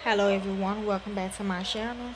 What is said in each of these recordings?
Hello everyone, welcome back to my channel.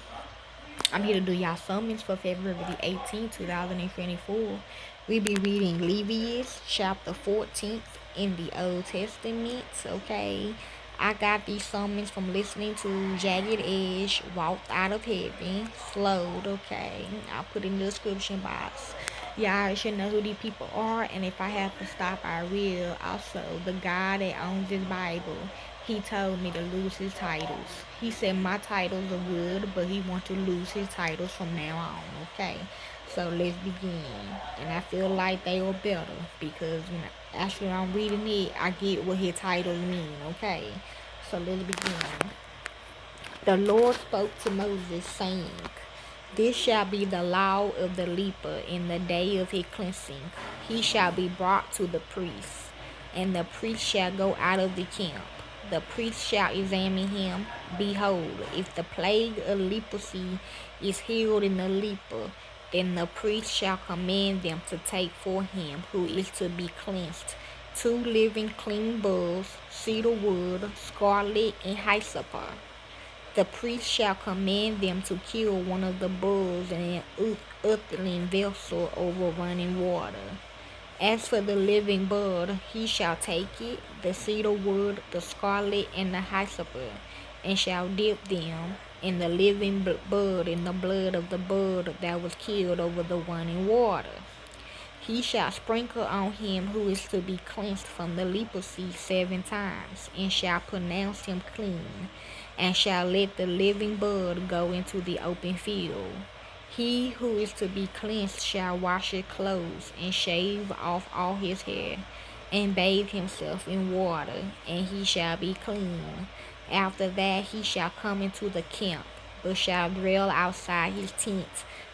I'm here to do y'all summons for February the 18th, 2024. We be reading Leviticus chapter 14th in the Old Testament, okay? I got these summons from listening to Jagged Edge, Walked Out of Heaven, Slowed, okay? I'll put in the description box. Y'all should know who these people are, and if I have to stop, I will. Also, the guy that owns this Bible, he told me to lose his titles. He said my titles are good, but he wants to lose his titles from now on, okay? So let's begin. And I feel like they are better because, after I'm reading it, I get what his titles mean, okay? So let's begin. The Lord spoke to Moses, saying, This shall be the law of the leper in the day of his cleansing. He shall be brought to the priest, and the priest shall go out of the camp. The priest shall examine him. Behold, if the plague of leprosy is healed in the leper, then the priest shall command them to take for him who is to be cleansed 2 living clean bulls, cedar wood, scarlet, and hyssop. The priest shall command them to kill one of the bulls in an earthen vessel over running water. As for the living bird, he shall take it, the cedar wood, the scarlet, and the hyssop, and shall dip them in the living bird in the blood of the bird that was killed over the running water. He shall sprinkle on him who is to be cleansed from the leprosy 7 times, and shall pronounce him clean, and shall let the living bird go into the open field. He who is to be cleansed shall wash his clothes, and shave off all his hair, and bathe himself in water, and he shall be clean. After that he shall come into the camp, but shall dwell outside his tent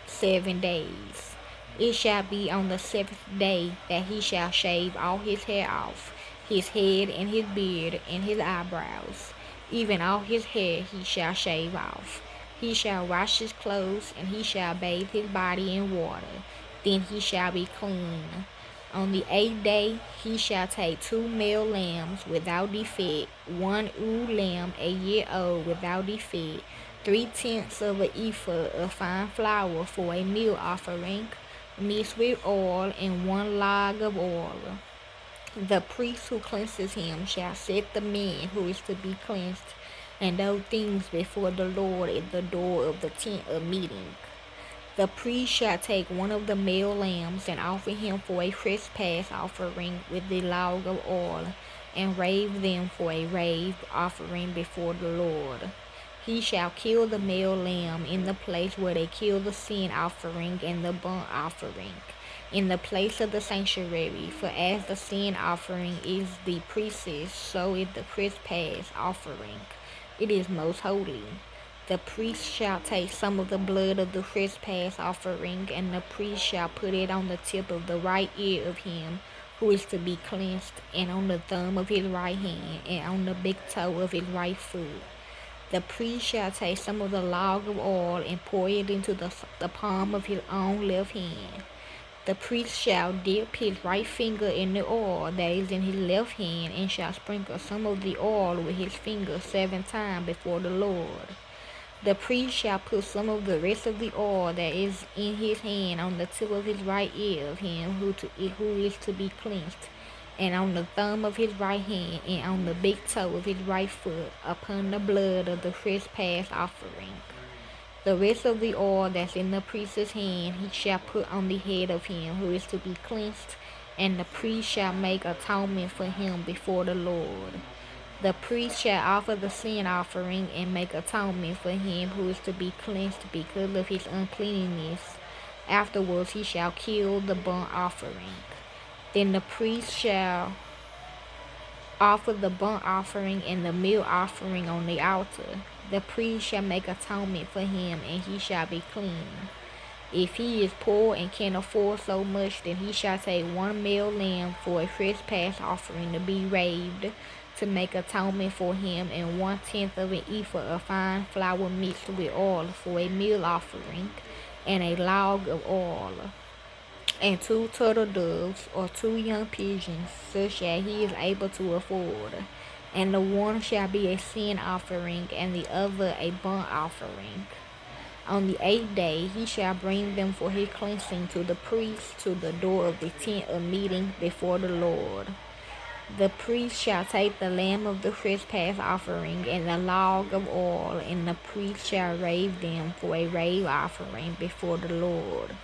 7 days. It shall be on the 7th day that he shall shave all his hair off, his head and his beard and his eyebrows, even all his hair he shall shave off. He shall wash his clothes, and he shall bathe his body in water. Then he shall be clean. On the 8th day he shall take 2 male lambs without defect, 1 ewe lamb a year old without defect, 3/10 of an ephah of fine flour for a meal offering, mixed with oil, and 1 log of oil. The priest who cleanses him shall set the man who is to be cleansed and those things before the Lord at the door of the tent of meeting. The priest shall take one of the male lambs and offer him for a trespass offering with the log of oil, and rave them for a rave offering before the Lord. He shall kill the male lamb in the place where they kill the sin offering and the burnt offering, in the place of the sanctuary. For as the sin offering is the priest's, so is the trespass offering. It is most holy. The priest shall take some of the blood of the trespass offering, and the priest shall put it on the tip of the right ear of him who is to be cleansed, and on the thumb of his right hand, and on the big toe of his right foot. The priest shall take some of the log of oil and pour it into the palm of his own left hand. The priest shall dip his right finger in the oil that is in his left hand, and shall sprinkle some of the oil with his finger 7 times before the Lord. The priest shall put some of the rest of the oil that is in his hand on the tip of his right ear of him who is to be cleansed, and on the thumb of his right hand, and on the big toe of his right foot, upon the blood of the trespass offering. The rest of the oil that's in the priest's hand he shall put on the head of him who is to be cleansed, and the priest shall make atonement for him before the Lord. The priest shall offer the sin offering and make atonement for him who is to be cleansed because of his uncleanness. Afterwards he shall kill the burnt offering. Then the priest shall offer the burnt offering and the meal offering on the altar. The priest shall make atonement for him, and he shall be clean. If he is poor and can't afford so much, then he shall take 1 male lamb for a trespass offering to be raved, to make atonement for him, and 1/10 of an ephah of fine flour mixed with oil for a meal offering, and a log of oil, and 2 turtle doves or 2 young pigeons, such as he is able to afford. And the one shall be a sin offering, and the other a burnt offering. On the 8th day he shall bring them for his cleansing to the priest to the door of the tent of meeting before the Lord. The priest shall take the lamb of the trespass offering and the log of oil, and the priest shall raise them for a rave offering before the Lord.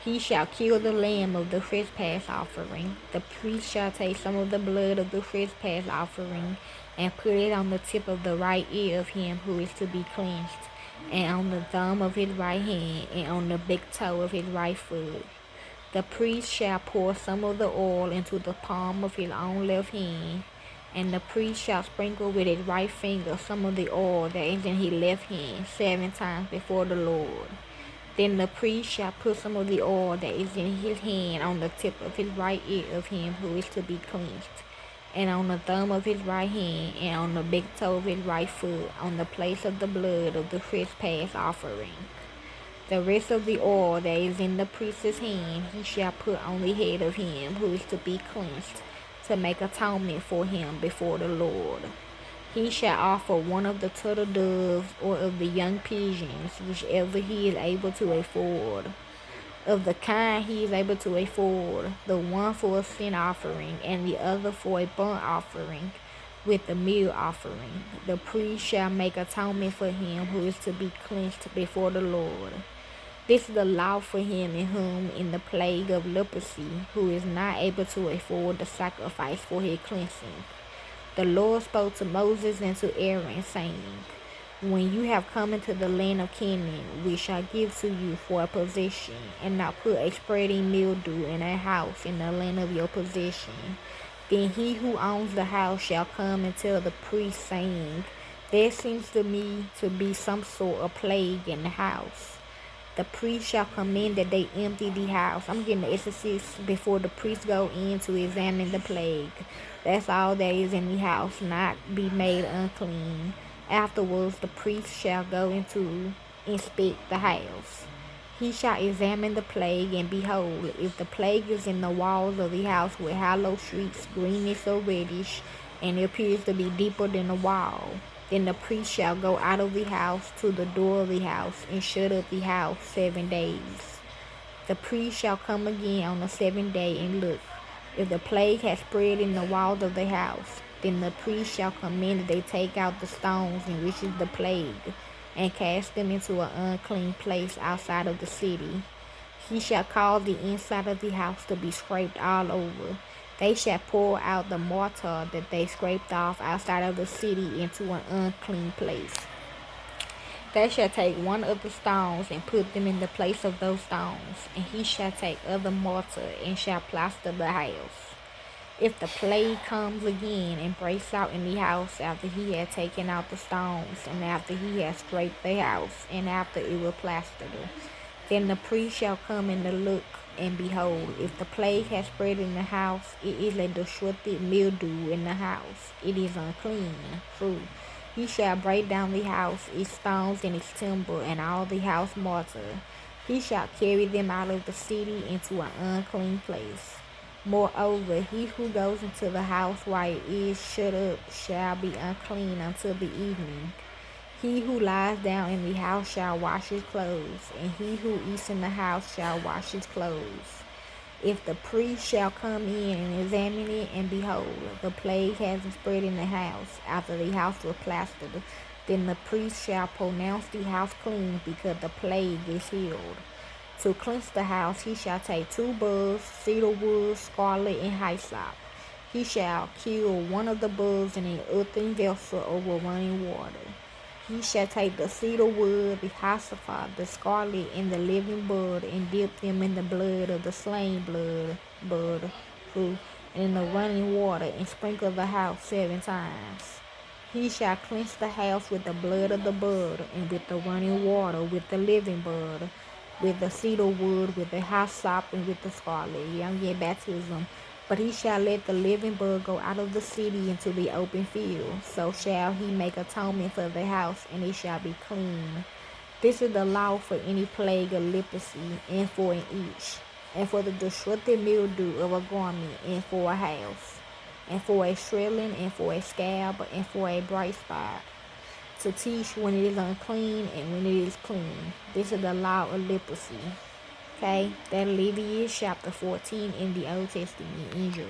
He shall kill the lamb of the trespass offering. The priest shall take some of the blood of the trespass offering and put it on the tip of the right ear of him who is to be cleansed, and on the thumb of his right hand, and on the big toe of his right foot. The priest shall pour some of the oil into the palm of his own left hand, and the priest shall sprinkle with his right finger some of the oil that is in his left hand 7 times before the Lord. Then the priest shall put some of the oil that is in his hand on the tip of his right ear of him who is to be cleansed, and on the thumb of his right hand, and on the big toe of his right foot, on the place of the blood of the trespass offering. The rest of the oil that is in the priest's hand he shall put on the head of him who is to be cleansed, to make atonement for him before the Lord. He shall offer one of the turtle doves or of the young pigeons, whichever he is able to afford. Of the kind he is able to afford, the one for a sin offering, and the other for a burnt offering, with the meal offering. The priest shall make atonement for him who is to be cleansed before the Lord. This is the law for him in whom in the plague of leprosy, who is not able to afford the sacrifice for his cleansing. The Lord spoke to Moses and to Aaron, saying, When you have come into the land of Canaan, which I give to you for a possession, and not put a spreading mildew in a house in the land of your possession, then he who owns the house shall come and tell the priest, saying, There seems to me to be some sort of plague in the house. The priest shall command that they empty the house. I'm getting the exorcist before the priest go in to examine the plague. That's all that is in the house, not be made unclean. Afterwards the priest shall go in to inspect the house. He shall examine the plague, and behold, if the plague is in the walls of the house with hollow streaks, greenish or reddish, and it appears to be deeper than the wall, then the priest shall go out of the house to the door of the house, and shut up the house 7 days. The priest shall come again on the 7th day and look. If the plague has spread in the walls of the house, then the priest shall command that they take out the stones in which is the plague, and cast them into an unclean place outside of the city. He shall cause the inside of the house to be scraped all over. They shall pour out the mortar that they scraped off outside of the city into an unclean place. They shall take one of the stones and put them in the place of those stones, and he shall take other mortar and shall plaster the house. If the plague comes again and breaks out in the house after he had taken out the stones, and after he has scraped the house, and after it was plastered, then the priest shall come and look, and behold, if the plague has spread in the house, it is a disrupted mildew in the house. It is unclean. True. He shall break down the house, its stones and its timber, and all the house mortar. He shall carry them out of the city into an unclean place. Moreover, he who goes into the house while it is shut up shall be unclean until the evening. He who lies down in the house shall wash his clothes, and he who eats in the house shall wash his clothes. If the priest shall come in and examine it, and behold, the plague hasn't spread in the house, after the house was plastered, then the priest shall pronounce the house clean, because the plague is healed. To cleanse the house, he shall take 2 bulls, cedar wood, scarlet, and hyssop. He shall kill one of the bulls in an earthen vessel over running water. He shall take the cedar wood, the hyssop, the scarlet, and the living bird, and dip them in the blood of the slain bird, and in the running water, and sprinkle the house 7 times. He shall cleanse the house with the blood of the bird, and with the running water, with the living bird, with the cedar wood, with the hyssop, and with the scarlet. I'm getting baptism. But he shall let the living bird go out of the city into the open field. So shall he make atonement for the house, and it shall be clean. This is the law for any plague of leprosy, and for an itch, and for the disrupted mildew of a garment, and for a house. and for a shrilling, and for a scab, and for a bright spot, to teach when it is unclean and when it is clean. This is the law of leprosy. Okay, that Leviticus chapter 14 in the Old Testament in Israel.